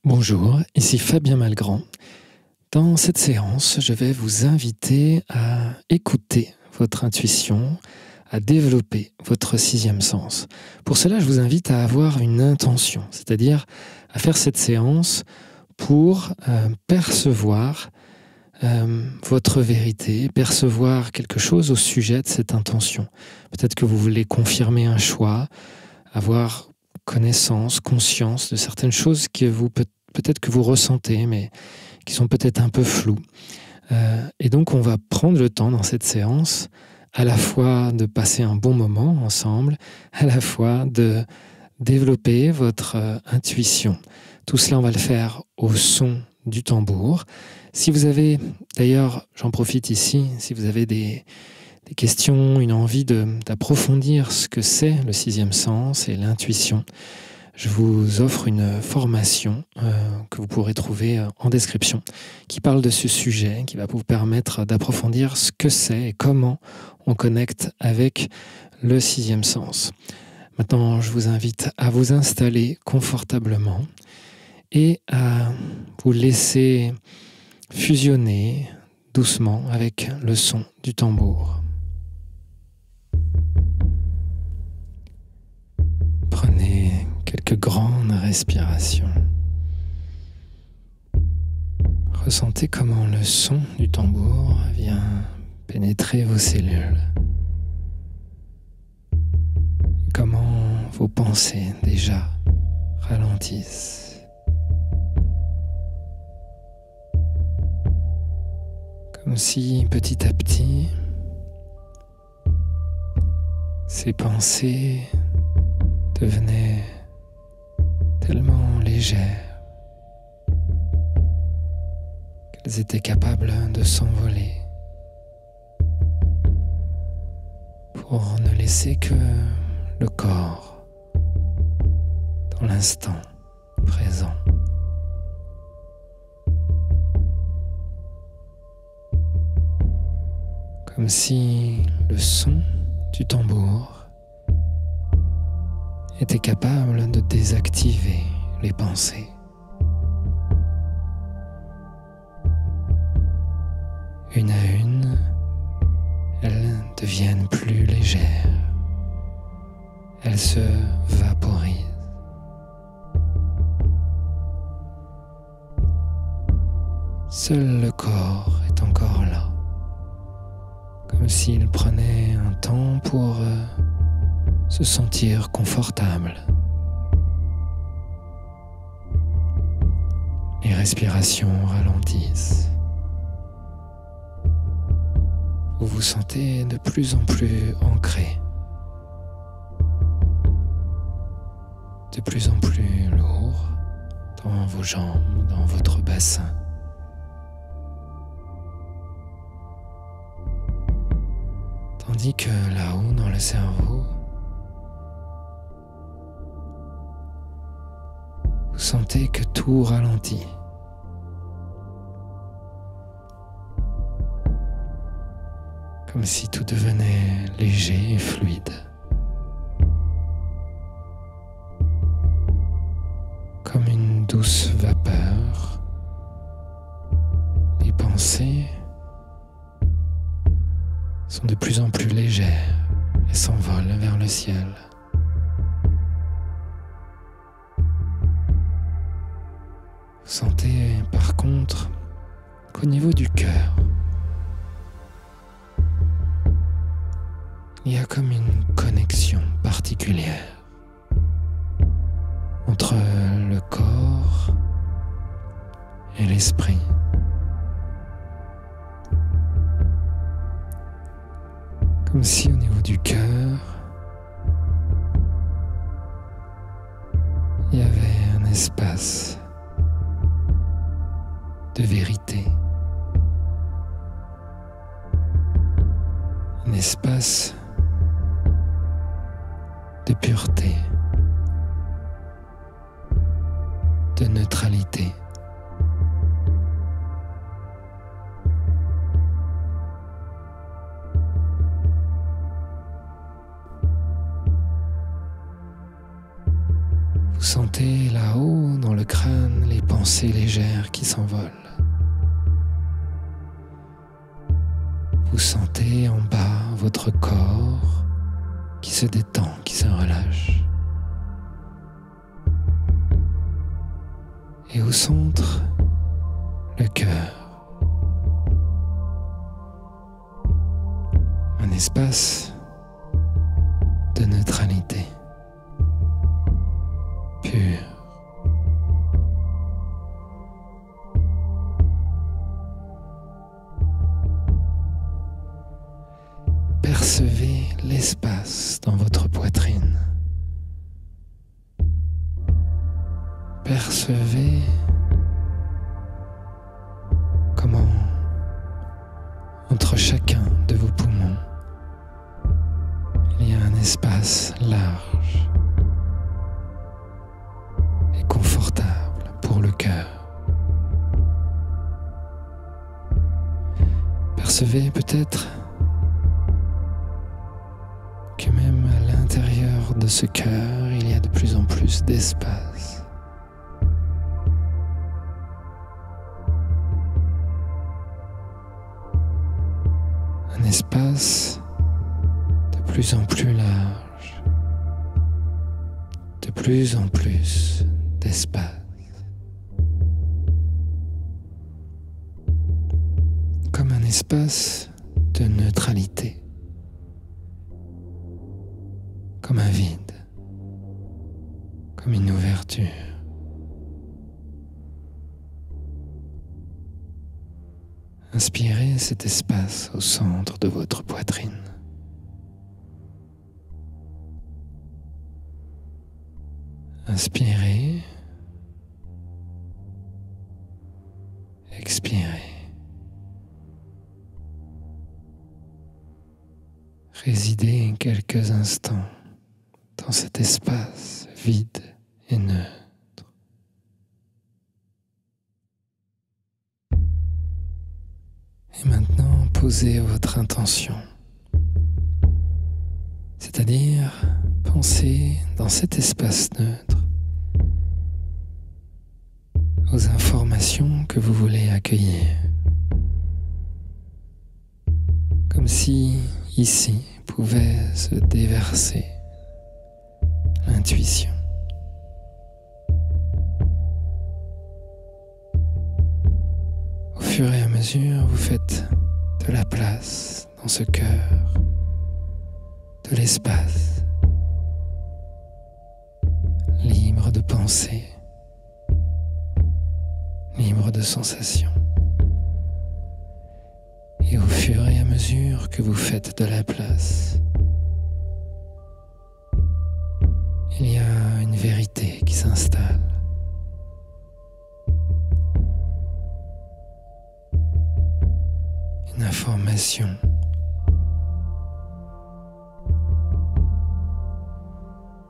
Bonjour, ici Fabien Malgrand. Dans cette séance, je vais vous inviter à écouter votre intuition, à développer votre sixième sens. Pour cela, je vous invite à avoir une intention, c'est-à-dire à faire cette séance pour percevoir votre vérité, percevoir quelque chose au sujet de cette intention. Peut-être que vous voulez confirmer un choix, avoir connaissance, conscience de certaines choses que peut-être que vous ressentez, mais qui sont peut-être un peu floues. Et donc, on va prendre le temps dans cette séance, à la fois de passer un bon moment ensemble, à la fois de développer votre intuition. Tout cela, on va le faire au son du tambour. Si vous avez, d'ailleurs, j'en profite ici, si vous avez des questions, une envie d'approfondir ce que c'est le sixième sens et l'intuition, je vous offre une formation que vous pourrez trouver en description qui parle de ce sujet, qui va vous permettre d'approfondir ce que c'est et comment on connecte avec le sixième sens. Maintenant, je vous invite à vous installer confortablement et à vous laisser fusionner doucement avec le son du tambour. Prenez quelques grandes respirations. Ressentez comment le son du tambour vient pénétrer vos cellules. Comment vos pensées déjà ralentissent. Comme si petit à petit, ces pensées devenaient tellement légères qu'elles étaient capables de s'envoler pour ne laisser que le corps dans l'instant présent. Comme si le son du tambour était capable de désactiver les pensées. Une à une, elles deviennent plus légères. Elles se vaporisent. Seul le corps est encore là, comme s'il prenait un temps pour se sentir confortable. Les respirations ralentissent. Vous vous sentez de plus en plus ancré, de plus en plus lourd dans vos jambes, dans votre bassin. Tandis que là-haut, dans le cerveau, vous sentez que tout ralentit. Comme si tout devenait léger et fluide. Comme une douce vapeur, les pensées sont de plus en plus légères et s'envolent vers le ciel. Vous sentez par contre qu'au niveau du cœur, il y a comme une connexion particulière entre le corps et l'esprit. Comme si au niveau du cœur, il y avait un espace de vérité, un espace de pureté, de neutralité. Vous sentez là-haut dans le crâne les pensées pensées légères qui s'envolent. Vous sentez en bas votre corps qui se détend, qui se relâche. Et au centre, le cœur. Un espace de neutralité pure. Percevez l'espace dans votre poitrine. Percevez comment, entre chacun de vos poumons, il y a un espace large et confortable pour le cœur. Percevez peut-être que même à l'intérieur de ce cœur, il y a de plus en plus d'espace. Un espace de plus en plus large, de plus en plus d'espace. Comme un espace de neutralité. Comme un vide, comme une ouverture. Inspirez cet espace au centre de votre poitrine. Inspirez, expirez. Résidez quelques instants dans cet espace vide et neutre. Et maintenant, posez votre intention. C'est-à-dire, pensez dans cet espace neutre aux informations que vous voulez accueillir. Comme si, ici, pouvait se déverser l'intuition. Au fur et à mesure, vous faites de la place dans ce cœur, de l'espace, libre de pensée, libre de sensations. Et au fur et à mesure que vous faites de la place, il y a une vérité qui s'installe. Une information.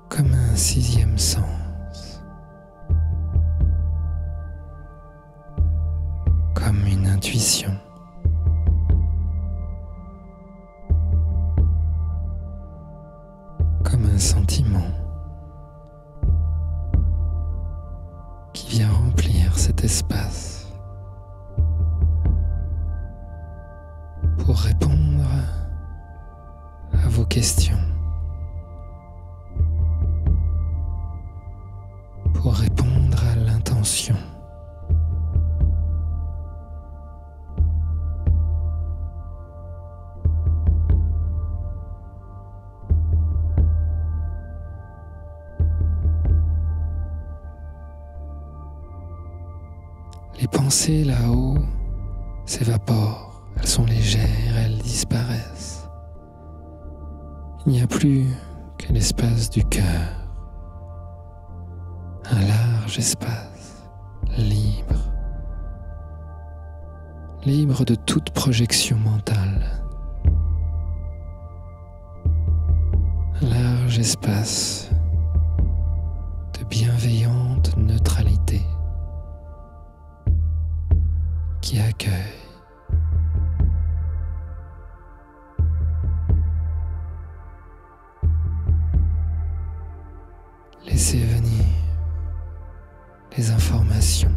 Comme un sixième sens. Comme une intuition. Comme un sentiment qui vient remplir cet espace pour répondre à vos questions, pour répondre à l'intention. Les pensées là-haut s'évaporent, elles sont légères, elles disparaissent. Il n'y a plus que l'espace du cœur, un large espace, libre, libre de toute projection mentale. Un large espace de bienveillante neutralité qui accueille. Laissez venir les informations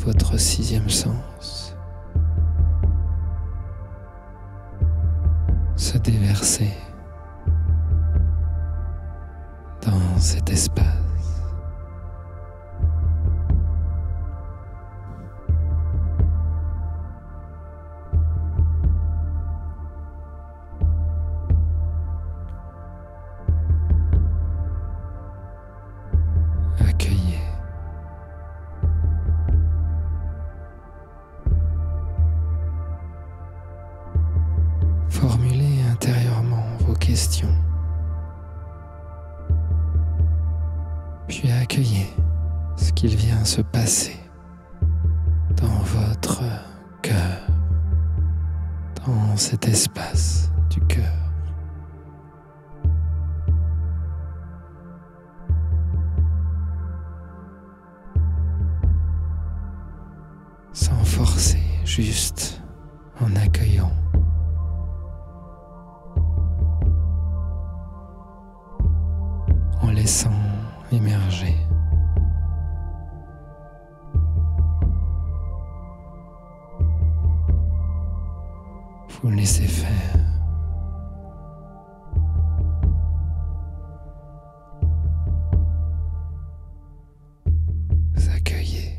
votre sixième sens se déverser dans cet espace. Accueillez. Formulez intérieurement vos questions. Puis accueillez ce qu'il vient se passer dans votre cœur, dans cet espace du cœur. Sans forcer, juste en accueillant. En laissant émerger. Vous laissez faire. Vous accueillez.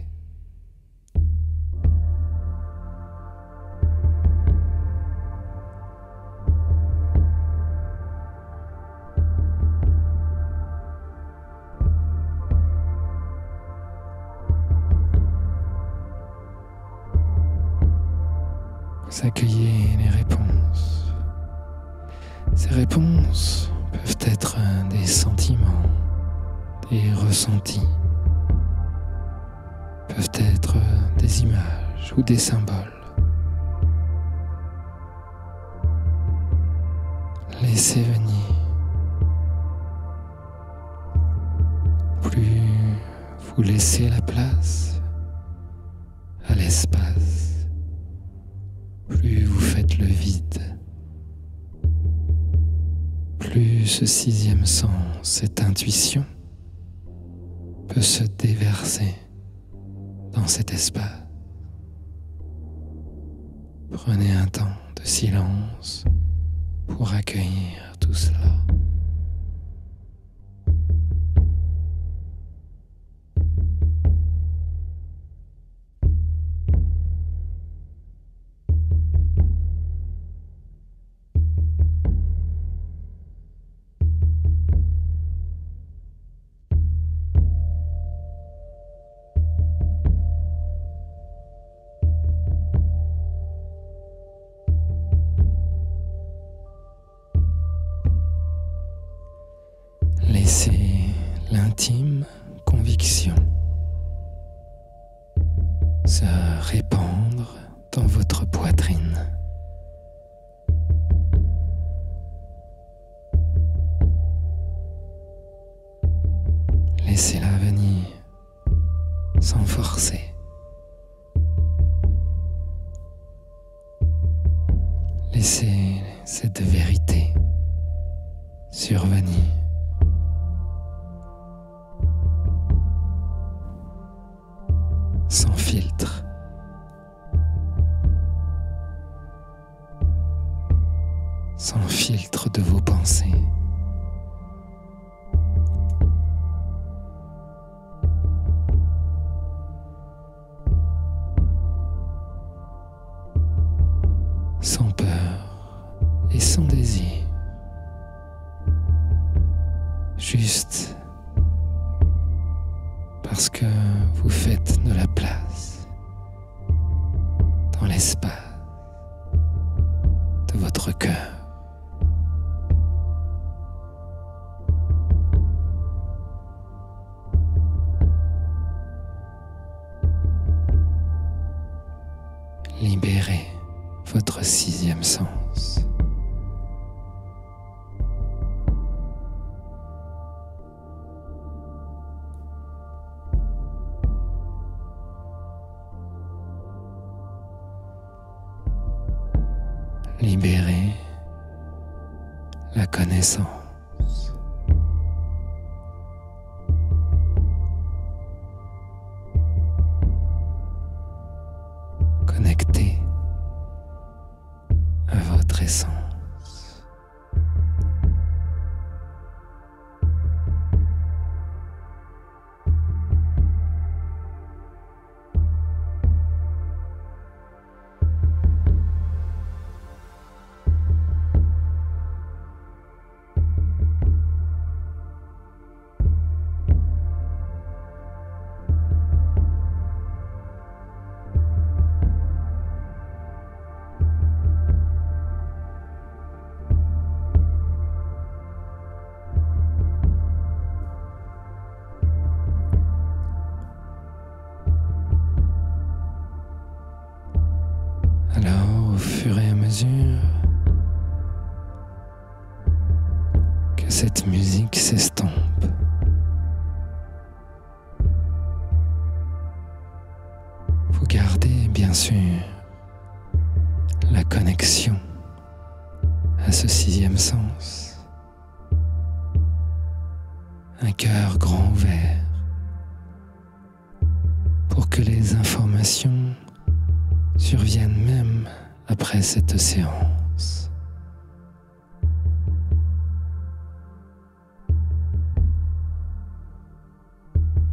Vous accueillez les réponses. Ces réponses peuvent être des sentiments, des ressentis, peuvent être des images ou des symboles. Laissez venir. Plus vous laissez la place à l'espace, plus vous faites le vide, plus ce sixième sens, cette intuition, peut se déverser dans cet espace. Prenez un temps de silence pour accueillir tout cela. Laissez l'intime conviction se répandre dans votre poitrine. Laissez-la venir sans forcer. Laissez cette vérité survenir. Sans filtre. Sans filtre de vos pensées. Sans peur et sans désir. Juste parce que vous faites de la place dans l'espace de votre cœur. Libérez votre sixième sens. Libérez la connaissance. cette musique s'estompe. Vous gardez bien sûr la connexion à ce sixième sens, un cœur grand ouvert pour que les informations surviennent même après cette séance.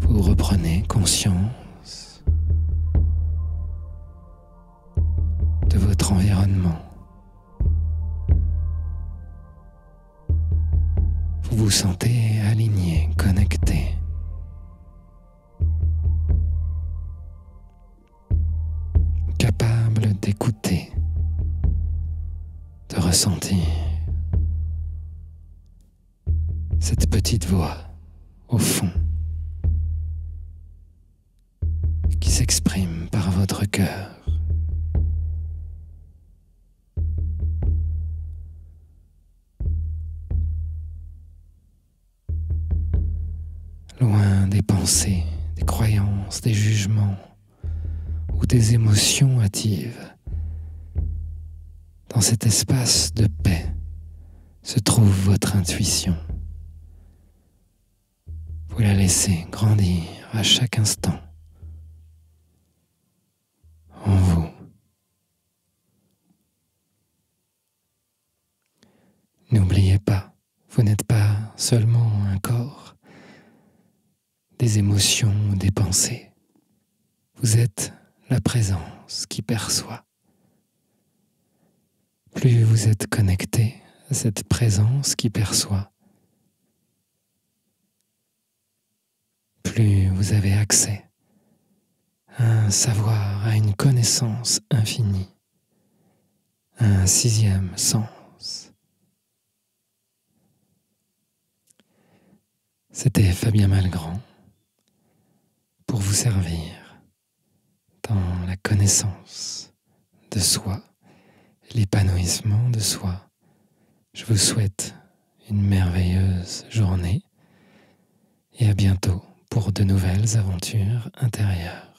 Vous reprenez conscience de votre environnement. Vous vous sentez aligné, connecté. Capable d'écouter, de ressentir cette petite voix au fond qui s'exprime par votre cœur. Loin des pensées, des croyances, des jugements ou des émotions hâtives, dans cet espace de paix se trouve votre intuition. Vous la laissez grandir à chaque instant en vous. N'oubliez pas, vous n'êtes pas seulement un corps, des émotions ou des pensées. Vous êtes la présence qui perçoit. Plus vous êtes connecté à cette présence qui perçoit, plus vous avez accès à un savoir, à une connaissance infinie, à un sixième sens. C'était Fabien Malgrand pour vous servir dans la connaissance de soi, l'épanouissement de soi. Je vous souhaite une merveilleuse journée et à bientôt pour de nouvelles aventures intérieures.